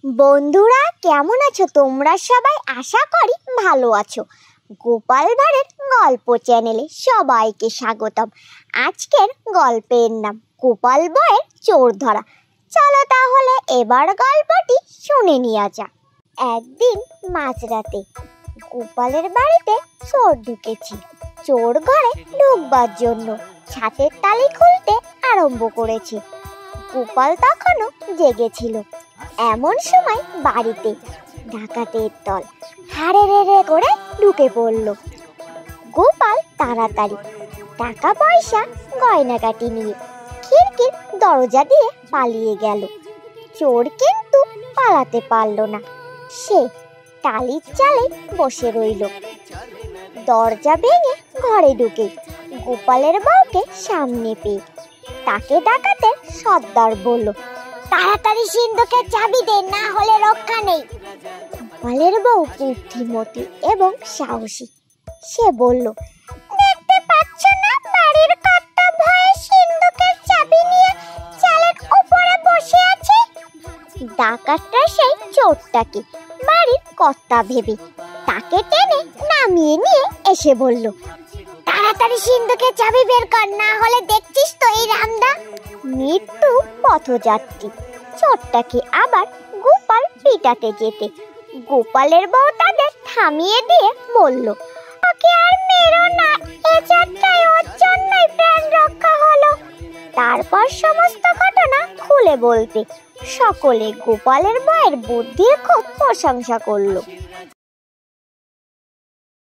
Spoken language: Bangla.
বন্ধুরা, কেমন আছো তোমরা সবাই? আশা করি ভালো আছো। গোপাল ভাঁড়ের গল্প চ্যানেলে সবাইকে স্বাগতম। আজকের গল্পের নাম গোপাল বউয়ের চোর ধরা। চলো তাহলে এবার গল্পটি শুনে নেওয়া যাক। একদিন মাঝরাতে গোপালের বাড়িতে চোর ঢুকেছে। চোর ঘরে ঢুকবার জন্য ছাদের টালি খুলতে আরম্ভ করেছে। গোপাল তখনও জেগেছিল। এমন সময় বাড়িতে ডাকাতের দল হাড়ে রে করে ঢুকে পড়ল। গোপাল তাড়াতাড়ি টাকা পয়সা গয়নাগাটি নিয়ে খিড়কির দরজা দিয়ে পালিয়ে গেল। চোর কিন্তু পালাতে পারল না। সে টালির চালে বসে রইল। দরজা ভেঙে ঘরে ঢুকে গোপালের বউকে সামনে পেয়ে তাকে ডাকাতের সর্দার বলল, তাড়াতাড়ি সিন্ধুকের চাবি দে, না হলে রক্ষা নেই। গোপালের বউ বুদ্ধিমতী এবং সাহসী। সে বলল, দেখতে পাচ্ছ না বাড়ির কর্তা ভয়ে সিন্ধুকের চাবি নিয়ে চালের উপরে বসে আছে। ডাকাতটা সেই চোরটাকে বাড়ির কর্তা ভেবে তাকে টেনে নামিয়ে নিয়ে এসে বলল, তাড়াতাড়ি সিন্ধুকের চাবি বের কর, না হলে দেখছিস তো এই রামদা। মৃত্যু পথযাত্রী চোরটাকে আবার গোপাল পিটাতে যেতে গোপালের বউ তাদের থামিয়ে দিয়ে বলল, ওকে আর মেরো না, এ যাত্রায় ওর জন্যই প্রাণ রক্ষা হলো। তারপর সমস্ত ঘটনা খুলে বলতে সকলে গোপালের বউয়ের বুদ্ধির খুব প্রশংসা করলো।